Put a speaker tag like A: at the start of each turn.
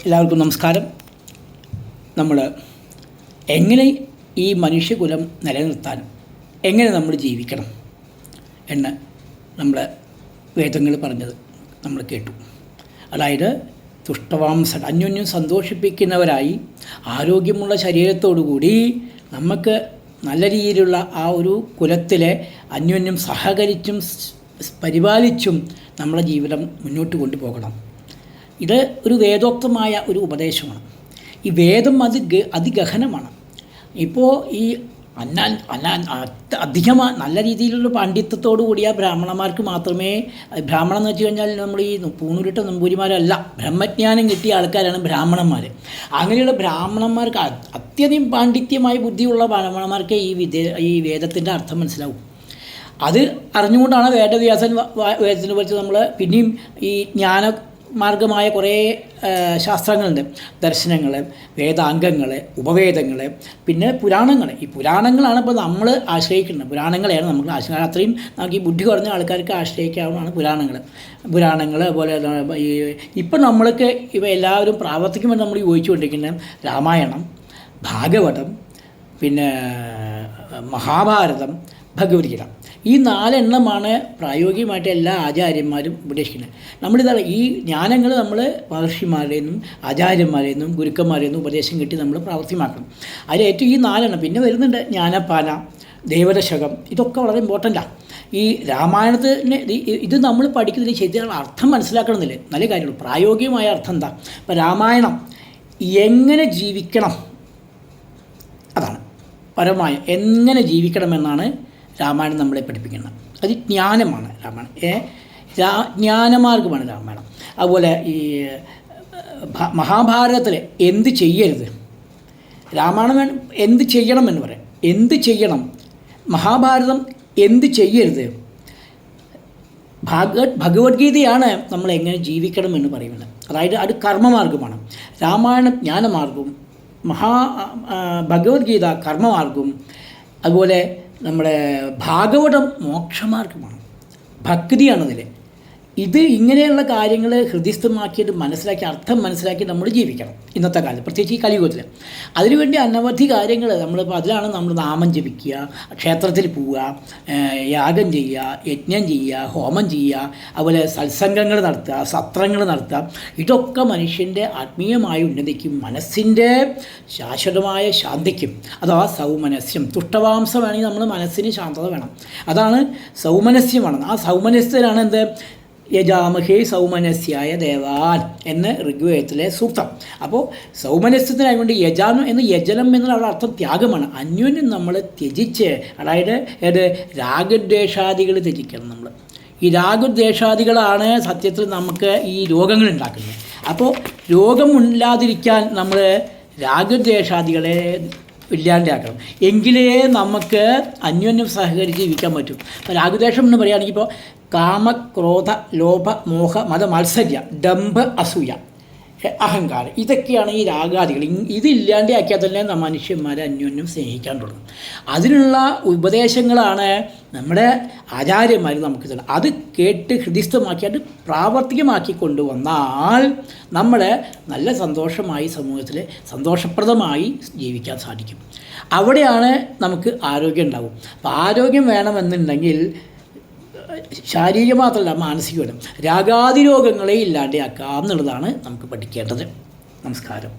A: എല്ലാവർക്കും നമസ്കാരം. നമ്മൾ എങ്ങനെ ഈ മനുഷ്യകുലം നിലനിർത്താൻ എങ്ങനെ നമ്മൾ ജീവിക്കണം എന്ന് നമ്മൾ വേദങ്ങൾ പറഞ്ഞത് നമ്മൾ കേട്ടു. അതായത് തുഷ്ടവാംസൻ അന്യോന്യം സന്തോഷിപ്പിക്കുന്നവരായി ആരോഗ്യമുള്ള ശരീരത്തോടുകൂടി നമുക്ക് നല്ല രീതിയിലുള്ള ആ ഒരു കുലത്തിലെ അന്യോന്യം സഹകരിച്ചും പരിപാലിച്ചും നമ്മുടെ ജീവിതം മുന്നോട്ട് കൊണ്ടുപോകണം. ഇത് ഒരു വേദോക്തമായ ഒരു ഉപദേശമാണ്. ഈ വേദം അതിഗഹനമാണ്. ഇപ്പോൾ ഈ അധികമായി നല്ല രീതിയിലുള്ള പാണ്ഡിത്യത്തോടു കൂടിയ ബ്രാഹ്മണന്മാർക്ക് മാത്രമേ, ബ്രാഹ്മണൻ എന്ന് വെച്ച് കഴിഞ്ഞാൽ നമ്മൾ ഈ പൂണൂരിട്ട നമ്പൂരിമാരല്ല, ബ്രഹ്മജ്ഞാനം കിട്ടിയ ആൾക്കാരാണ് ബ്രാഹ്മണന്മാർ. അങ്ങനെയുള്ള ബ്രാഹ്മണന്മാർക്ക് അത്യധികം പാണ്ഡിത്യമായ ബുദ്ധിയുള്ള ബ്രാഹ്മണന്മാർക്ക് ഈ വേദത്തിൻ്റെ അർത്ഥം മനസ്സിലാവും. അത് അറിഞ്ഞുകൊണ്ടാണ് വേദവ്യാസൻ വേദത്തിനെ കുറിച്ച് നമ്മൾ പിന്നെയും ഈ ജ്ഞാനമാർഗമായ കുറേ ശാസ്ത്രങ്ങളുണ്ട്. ദർശനങ്ങൾ, വേദാംഗങ്ങൾ, ഉപവേദങ്ങൾ, പിന്നെ പുരാണങ്ങൾ. ഈ പുരാണങ്ങളാണ് ഇപ്പോൾ നമ്മൾ ആശ്രയിക്കുന്നത്. പുരാണങ്ങളെയാണ് നമ്മൾ ആശ്രയിക്കുന്നത്. അത്രയും നമുക്ക് ഈ ബുദ്ധി കുറഞ്ഞ ആൾക്കാർക്ക് ആശ്രയിക്കാവുന്നതാണ് പുരാണങ്ങൾ. അതുപോലെ ഈ ഇപ്പം നമ്മൾക്ക് ഇവ എല്ലാവരും പ്രാവർത്തികമായി നമ്മൾ യോജിച്ചുകൊണ്ടിരിക്കുന്നത് രാമായണം, ഭാഗവതം, പിന്നെ മഹാഭാരതം, ഭഗവത്ഗീത. ഈ 4 എണ്ണമാണ് പ്രായോഗികമായിട്ട് എല്ലാ ആചാര്യന്മാരും ഉപദേശിക്കുന്നത്. നമ്മളിതാണ് ഈ ജ്ഞാനങ്ങൾ നമ്മൾ മഹർഷിമാരിൽ നിന്നും ആചാര്യന്മാരിൽ നിന്നും ഗുരുക്കന്മാരിൽ നിന്നും ഉപദേശം കിട്ടി നമ്മൾ പ്രാവർത്തികമാക്കണം. അതിൽ ഏറ്റവും ഈ 4 എണ്ണം. പിന്നെ വരുന്നുണ്ട് ജ്ഞാനപ്പാന, ദേവദശകം. ഇതൊക്കെ വളരെ ഇമ്പോർട്ടൻ്റാണ്. ഈ രാമായണത്തിന് ഇത് നമ്മൾ പഠിക്കുന്നതിൽ ശരിയാണ് അർത്ഥം മനസ്സിലാക്കണമെന്നില്ല, നല്ല കാര്യമുള്ളൂ. പ്രായോഗികമായ അർത്ഥം എന്താ? ഇപ്പോൾ രാമായണം എങ്ങനെ ജീവിക്കണം, അതാണ് പരമായ എങ്ങനെ ജീവിക്കണമെന്നാണ് രാമായണം നമ്മളെ പഠിപ്പിക്കുന്നത്. അത് ജ്ഞാനമാണ് രാമായണം. ജ്ഞാനമാർഗമാണ് രാമായണം. അതുപോലെ ഈ മഹാഭാരതത്തിൽ എന്ത് ചെയ്യരുത്, രാമായണം എന്ത് ചെയ്യണം എന്ന് പറയാം. എന്ത് ചെയ്യണം, മഹാഭാരതം എന്ത് ചെയ്യരുത്. ഭഗവത്ഗീതയാണ് നമ്മൾ എങ്ങനെ ജീവിക്കണം എന്ന് പറയുന്നത്. അതായത് അത് കർമ്മമാർഗമാണ്. രാമായണം ജ്ഞാനമാർഗവും ഭഗവത്ഗീത കർമ്മമാർഗവും, അതുപോലെ നമ്മുടെ ഭാഗവതം മോക്ഷമാർഗമാണ്, ഭക്തിയാണതിൽ. ഇത് ഇങ്ങനെയുള്ള കാര്യങ്ങൾ ഹൃദയസ്ഥമാക്കിയിട്ട് മനസ്സിലാക്കി അർത്ഥം മനസ്സിലാക്കി നമ്മൾ ജീവിക്കണം ഇന്നത്തെ കാലത്ത്, പ്രത്യേകിച്ച് ഈ കലിയുഗത്തിൽ. അതിനുവേണ്ടി അനവധി കാര്യങ്ങൾ നമ്മളിപ്പോൾ അതിലാണ് നമ്മൾ നാമം ജപിക്കുക, ക്ഷേത്രത്തിൽ പോവുക, യാഗം ചെയ്യുക, യജ്ഞം ചെയ്യുക, ഹോമം ചെയ്യുക, അതുപോലെ സത്സംഗങ്ങൾ നടത്തുക, സത്രങ്ങൾ നടത്തുക. ഇതൊക്കെ മനുഷ്യൻ്റെ ആത്മീയമായ ഉന്നതിക്കും മനസ്സിൻ്റെ ശാശ്വതമായ ശാന്തിക്കും, അഥവാ സൗമനസ്യം. തുഷ്ടവാംസമാണെങ്കിൽ നമ്മൾ മനസ്സിന് ശാന്തത വേണം. അതാണ് സൗമനസ്യമാണ്. ആ സൗമനസ്യത്തിലാണ് എന്ത് യജാമഹേ സൗമനസ്യായ ദേവാൻ എന്ന് ഋഗ്വേദത്തിലെ സൂക്തം. അപ്പോൾ സൗമനസ്യത്തിനായതുകൊണ്ട് യജാനം എന്ന് യജനം എന്നുള്ള അവിടെ അർത്ഥം ത്യാഗമാണ്. അന്യോന്യം നമ്മൾ ത്യജിച്ച്, അതായത് രാഗദ്വേഷാദികൾ ത്യജിക്കണം നമ്മൾ. ഈ രാഗദ്വേഷാദികളാണ് സത്യത്തിൽ നമുക്ക് ഈ രോഗങ്ങൾ ഉണ്ടാക്കുന്നത്. അപ്പോൾ രോഗമില്ലാതിരിക്കാൻ നമ്മൾ രാഗദ്വേഷാദികളെ ഇല്ലാണ്ടാക്കണം. എങ്കിലേ നമുക്ക് അന്യോന്യം സഹകരിച്ച് ജീവിക്കാൻ പറ്റും. അപ്പോൾ രാഗദ്വേഷം എന്ന് പറയുകയാണെങ്കിൽ ഇപ്പോൾ കാമ, ക്രോധ, ലോഭ, മോഹ, മത, മാത്സര്യ, ഡംഭ, അസൂയ, അഹങ്കാരം, ഇതൊക്കെയാണ് ഈ രാഗാദികൾ. ഇതില്ലാണ്ടാക്കിയാൽ തന്നെ മനുഷ്യന്മാരെ അന്യോന്യം സ്നേഹിക്കാൻ തുടങ്ങും. അതിനുള്ള ഉപദേശങ്ങളാണ് നമ്മുടെ ആചാര്യന്മാർ നമുക്ക് തരുന്നത്. അത് കേട്ട് ഹൃദയസ്ഥമാക്കി അത് പ്രാവർത്തികമാക്കി കൊണ്ടുവന്നാൽ നമ്മൾ നല്ല സന്തോഷമായി സമൂഹത്തിൽ സന്തോഷപ്രദമായി ജീവിക്കാൻ സാധിക്കും. അവിടെയാണ് നമുക്ക് ആരോഗ്യം ഉണ്ടാവും. അപ്പോൾ ആരോഗ്യം വേണമെന്നുണ്ടെങ്കിൽ ശാരീരിക മാത്രമല്ല മാനസികവും രാഗാതി രോഗങ്ങളെ ഇല്ലാണ്ടാക്കാം എന്നുള്ളതാണ് നമുക്ക് പഠിക്കേണ്ടത്. നമസ്കാരം.